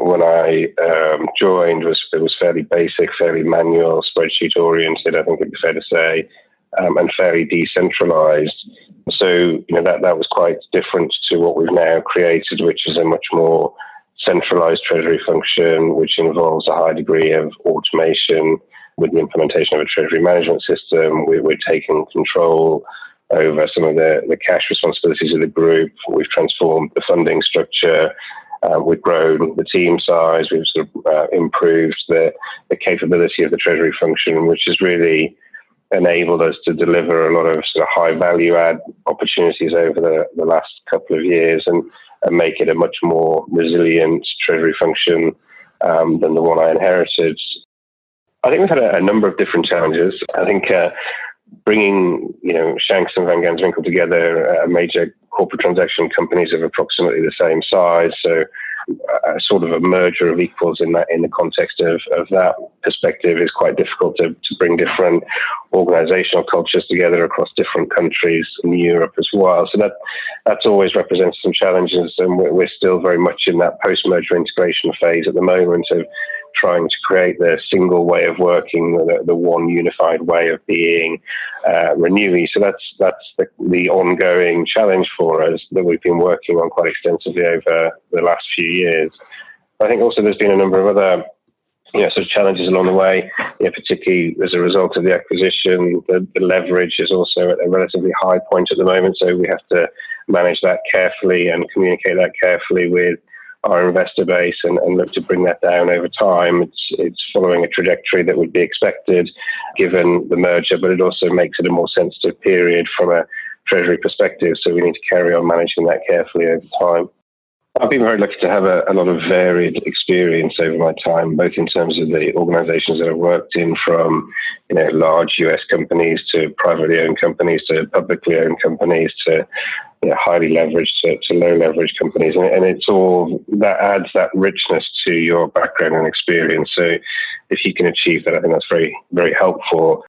when I joined was fairly basic, fairly manual, spreadsheet oriented, I think it'd be fair to say, and fairly decentralized. So, that was quite different to what we've now created, which is a much more centralized treasury function, which involves a high degree of automation. With the implementation of a treasury management system, we're taking control over some of the cash responsibilities of the group. We've transformed the funding structure. We've grown the team size. We've sort of improved the capability of the treasury function, which has really enabled us to deliver a lot of sort of high value add opportunities over the last couple of years and make it a much more resilient treasury function than the one I inherited. I think we've had a number of different challenges. I think bringing, Shanks and Van Ganswinkel together, major corporate transaction companies of approximately the same size. So sort of a merger of equals in the context of that perspective is quite difficult to bring different organizational cultures together across different countries in Europe as well. So that's always represents some challenges, and we're still very much in that post-merger integration phase at the moment of trying to create the single way of working, the one unified way of being Renewy. So that's the ongoing challenge for us that we've been working on quite extensively over the last few years. I think also there's been a number of other sort of challenges along the way, particularly as a result of the acquisition. The leverage is also at a relatively high point at the moment, so we have to manage that carefully and communicate that carefully with our investor base and look to bring that down over time. It's following a trajectory that would be expected given the merger, but it also makes it a more sensitive period from a treasury perspective, so we need to carry on managing that carefully over time. I've been very lucky to have a lot of varied experience over my time, both in terms of the organizations that I've worked in, from large US companies to privately owned companies to publicly owned companies to highly leveraged to low leveraged companies. And it's all that adds that richness to your background and experience. So if you can achieve that, I think that's very, very helpful.